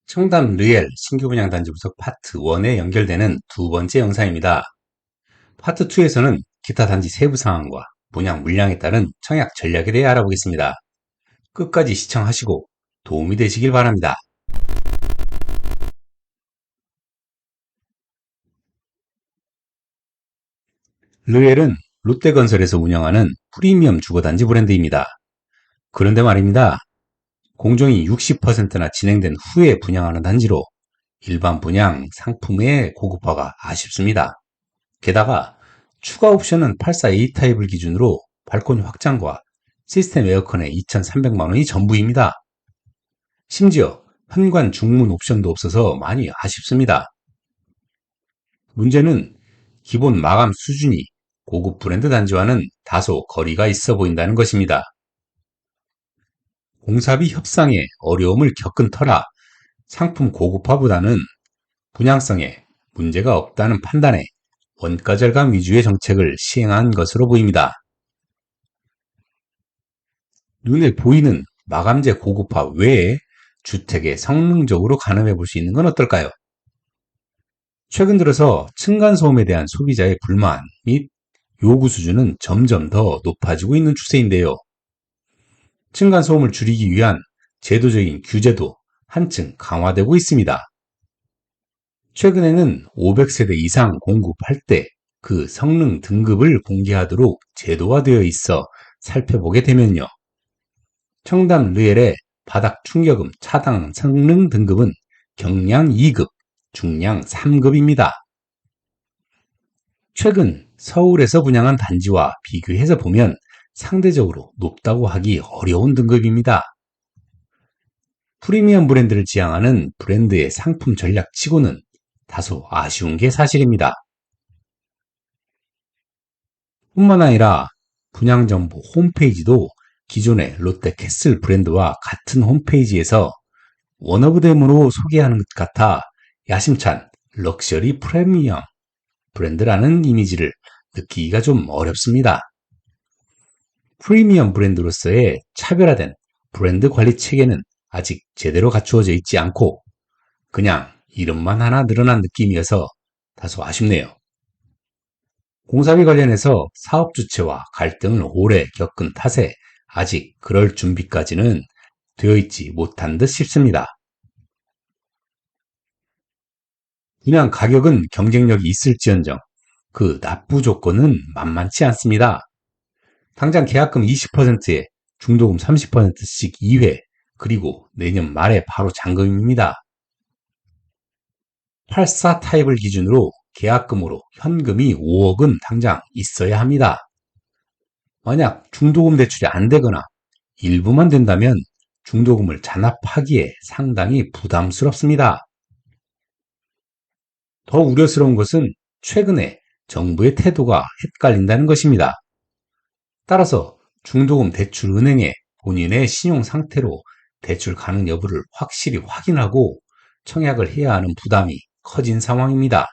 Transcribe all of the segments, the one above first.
청담 르엘 신규 분양 단지 분석 파트 1에 연결되는 두 번째 영상입니다. 파트 2에서는 기타 단지 세부 상황과 분양 물량에 따른 청약 전략에 대해 알아보겠습니다. 끝까지 시청하시고 도움이 되시길 바랍니다. 르엘은 롯데건설에서 운영하는 프리미엄 주거단지 브랜드입니다. 그런데 말입니다. 공정이 60%나 진행된 후에 분양하는 단지로 일반 분양 상품의 고급화가 아쉽습니다. 게다가 추가 옵션은 84A 타입을 기준으로 발코니 확장과 시스템 에어컨에 2,300만 원이 전부입니다. 심지어 현관 중문 옵션도 없어서 많이 아쉽습니다. 문제는 기본 마감 수준이 고급 브랜드 단지와는 다소 거리가 있어 보인다는 것입니다. 공사비 협상에 어려움을 겪은 터라 상품 고급화보다는 분양성에 문제가 없다는 판단에 원가 절감 위주의 정책을 시행한 것으로 보입니다. 눈에 보이는 마감재 고급화 외에 주택에 성능적으로 가늠해 볼 수 있는 건 어떨까요? 최근 들어서 층간소음에 대한 소비자의 불만 및 요구 수준은 점점 더 높아지고 있는 추세인데요. 층간소음을 줄이기 위한 제도적인 규제도 한층 강화되고 있습니다. 최근에는 500세대 이상 공급할 때 그 성능 등급을 공개하도록 제도화되어 있어 살펴보게 되면요. 청담 르엘의 바닥 충격음 차단 성능 등급은 경량 2급, 중량 3급입니다. 최근 서울에서 분양한 단지와 비교해서 보면 상대적으로 높다고 하기 어려운 등급입니다. 프리미엄 브랜드를 지향하는 브랜드의 상품 전략치고는 다소 아쉬운 게 사실입니다. 뿐만 아니라 분양정보 홈페이지도 기존의 롯데캐슬 브랜드와 같은 홈페이지에서 원오브댐으로 소개하는 것 같아 야심찬 럭셔리 프리미엄 브랜드라는 이미지를 느끼기가 좀 어렵습니다. 프리미엄 브랜드로서의 차별화된 브랜드 관리 체계는 아직 제대로 갖추어져 있지 않고 그냥 이름만 하나 늘어난 느낌이어서 다소 아쉽네요. 공사비 관련해서 사업 주체와 갈등을 오래 겪은 탓에 아직 그럴 준비까지는 되어 있지 못한 듯 싶습니다. 분양 가격은 경쟁력이 있을지언정 그 납부 조건은 만만치 않습니다. 당장 계약금 20%에 중도금 30%씩 2회, 그리고 내년 말에 바로 잔금입니다. 84 타입을 기준으로 계약금으로 현금이 5억은 당장 있어야 합니다. 만약 중도금 대출이 안 되거나 일부만 된다면 중도금을 잔압하기에 상당히 부담스럽습니다. 더 우려스러운 것은 최근에 정부의 태도가 헷갈린다는 것입니다. 따라서 중도금 대출 은행에 본인의 신용 상태로 대출 가능 여부를 확실히 확인하고 청약을 해야 하는 부담이 커진 상황입니다.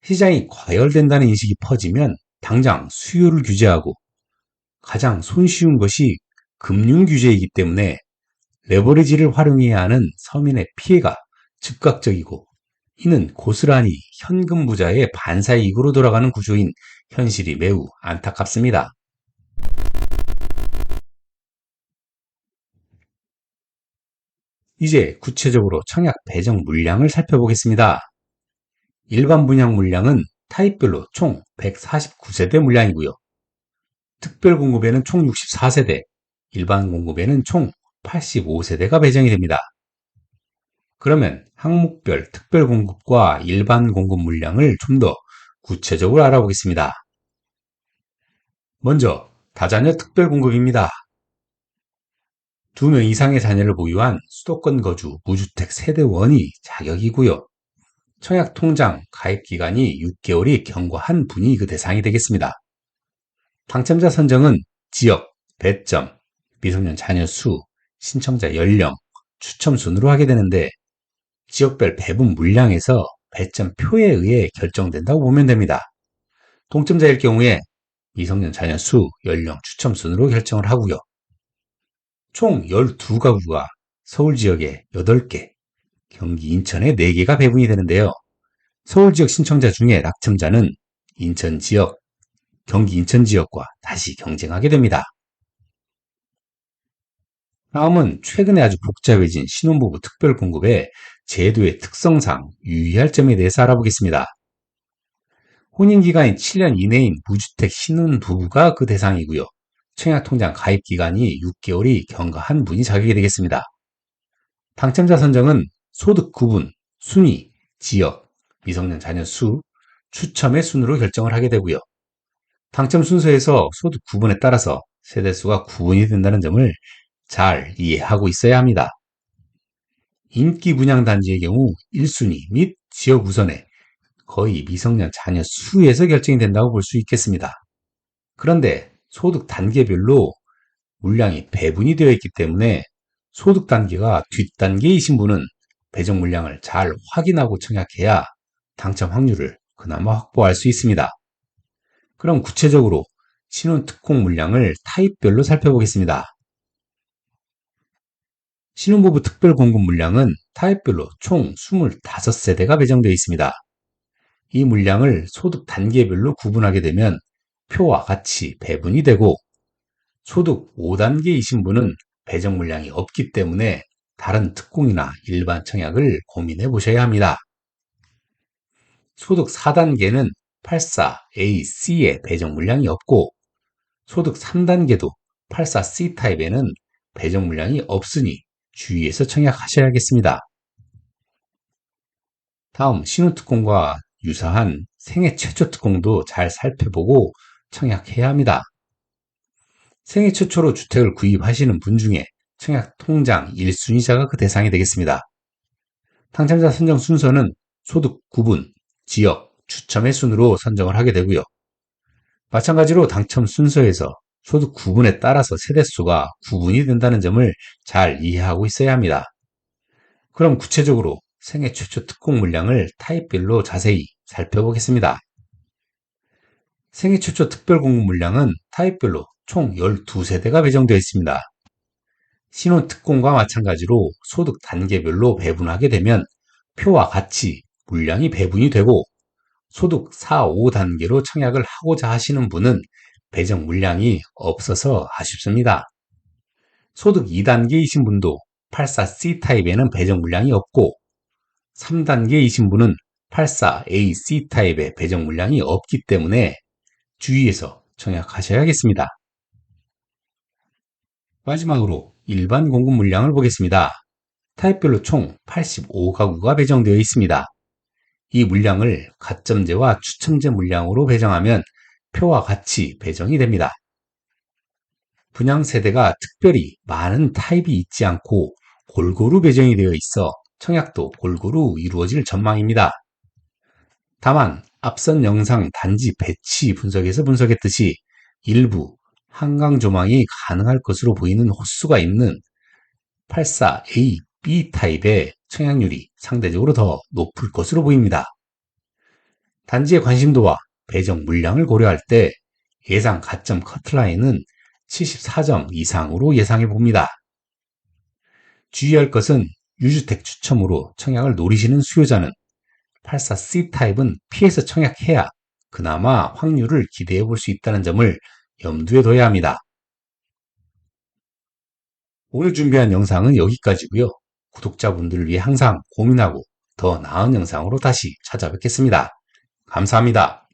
시장이 과열된다는 인식이 퍼지면 당장 수요를 규제하고 가장 손쉬운 것이 금융 규제이기 때문에 레버리지를 활용해야 하는 서민의 피해가 즉각적이고 이는 고스란히 현금 부자의 반사이익으로 돌아가는 구조인 현실이 매우 안타깝습니다. 이제 구체적으로 청약 배정 물량을 살펴보겠습니다. 일반 분양 물량은 타입별로 총 149세대 물량이고요. 특별 공급에는 총 64세대, 일반 공급에는 총 85세대가 배정이 됩니다. 그러면 항목별 특별 공급과 일반 공급 물량을 좀 더 구체적으로 알아보겠습니다. 먼저 다자녀 특별 공급입니다. 2명 이상의 자녀를 보유한 수도권 거주 무주택 세대원이 자격이고요. 청약 통장 가입 기간이 6개월이 경과한 분이 그 대상이 되겠습니다. 당첨자 선정은 지역, 배점, 미성년 자녀 수, 신청자 연령, 추첨 순으로 하게 되는데 지역별 배분 물량에서 배점표에 의해 결정된다고 보면 됩니다. 동점자일 경우에 미성년 자녀 수, 연령, 추첨 순으로 결정을 하고요. 총 12가구가 서울 지역에 8개, 경기 인천에 4개가 배분이 되는데요. 서울 지역 신청자 중에 낙첨자는 인천 지역, 경기 인천 지역과 다시 경쟁하게 됩니다. 다음은 최근에 아주 복잡해진 신혼부부 특별공급의 제도의 특성상 유의할 점에 대해서 알아보겠습니다. 혼인기간이 7년 이내인 무주택 신혼부부가 그 대상이고요. 청약통장 가입기간이 6개월이 경과한 분이 자격이 되겠습니다. 당첨자 선정은 소득 구분, 순위, 지역, 미성년 자녀 수, 추첨의 순으로 결정을 하게 되고요. 당첨 순서에서 소득 구분에 따라서 세대수가 구분이 된다는 점을 잘 이해하고 있어야 합니다. 인기 분양 단지의 경우 1순위 및 지역 우선에 거의 미성년 자녀 수에서 결정이 된다고 볼 수 있겠습니다. 그런데 소득 단계별로 물량이 배분이 되어 있기 때문에 소득 단계가 뒷단계이신 분은 배정 물량을 잘 확인하고 청약해야 당첨 확률을 그나마 확보할 수 있습니다. 그럼 구체적으로 신혼특공 물량을 타입별로 살펴보겠습니다. 신혼부부 특별공급 물량은 타입별로 총 25세대가 배정되어 있습니다. 이 물량을 소득 단계별로 구분하게 되면 표와 같이 배분이 되고 소득 5단계이신 분은 배정 물량이 없기 때문에 다른 특공이나 일반 청약을 고민해 보셔야 합니다. 소득 4단계는 84A, C에 배정 물량이 없고 소득 3단계도 84C 타입에는 배정 물량이 없으니 주의해서 청약하셔야겠습니다. 다음 신혼특공과 유사한 생애 최초 특공도 잘 살펴보고 청약해야 합니다. 생애 최초로 주택을 구입하시는 분 중에 청약통장 1순위자가 그 대상이 되겠습니다. 당첨자 선정 순서는 소득 구분, 지역, 추첨의 순으로 선정을 하게 되고요. 마찬가지로 당첨 순서에서 소득 구분에 따라서 세대수가 구분이 된다는 점을 잘 이해하고 있어야 합니다. 그럼 구체적으로 생애 최초 특공 물량을 타입별로 자세히 살펴보겠습니다. 생애 최초 특별 공급 물량은 타입별로 총 12세대가 배정되어 있습니다. 신혼특공과 마찬가지로 소득 단계별로 배분하게 되면 표와 같이 물량이 배분이 되고 소득 4, 5단계로 청약을 하고자 하시는 분은 배정 물량이 없어서 아쉽습니다. 소득 2단계이신 분도 84C 타입에는 배정 물량이 없고 3단계이신 분은 84AC 타입의 배정 물량이 없기 때문에 주의해서 청약하셔야겠습니다. 마지막으로 일반 공급 물량을 보겠습니다. 타입별로 총 85가구가 배정되어 있습니다. 이 물량을 가점제와 추첨제 물량으로 배정하면 표와 같이 배정이 됩니다. 분양 세대가 특별히 많은 타입이 있지 않고 골고루 배정이 되어 있어 청약도 골고루 이루어질 전망입니다. 다만 앞선 영상 단지 배치 분석에서 분석했듯이 일부 한강 조망이 가능할 것으로 보이는 호수가 있는 84A, B 타입의 청약률이 상대적으로 더 높을 것으로 보입니다. 단지의 관심도와 배정 물량을 고려할 때 예상 가점 커트라인은 74점 이상으로 예상해 봅니다. 주의할 것은 유주택 추첨으로 청약을 노리시는 수요자는 84C 타입은 피해서 청약해야 그나마 확률을 기대해 볼 수 있다는 점을 염두에 둬야 합니다. 오늘 준비한 영상은 여기까지고요. 구독자분들을 위해 항상 고민하고 더 나은 영상으로 다시 찾아뵙겠습니다. 감사합니다.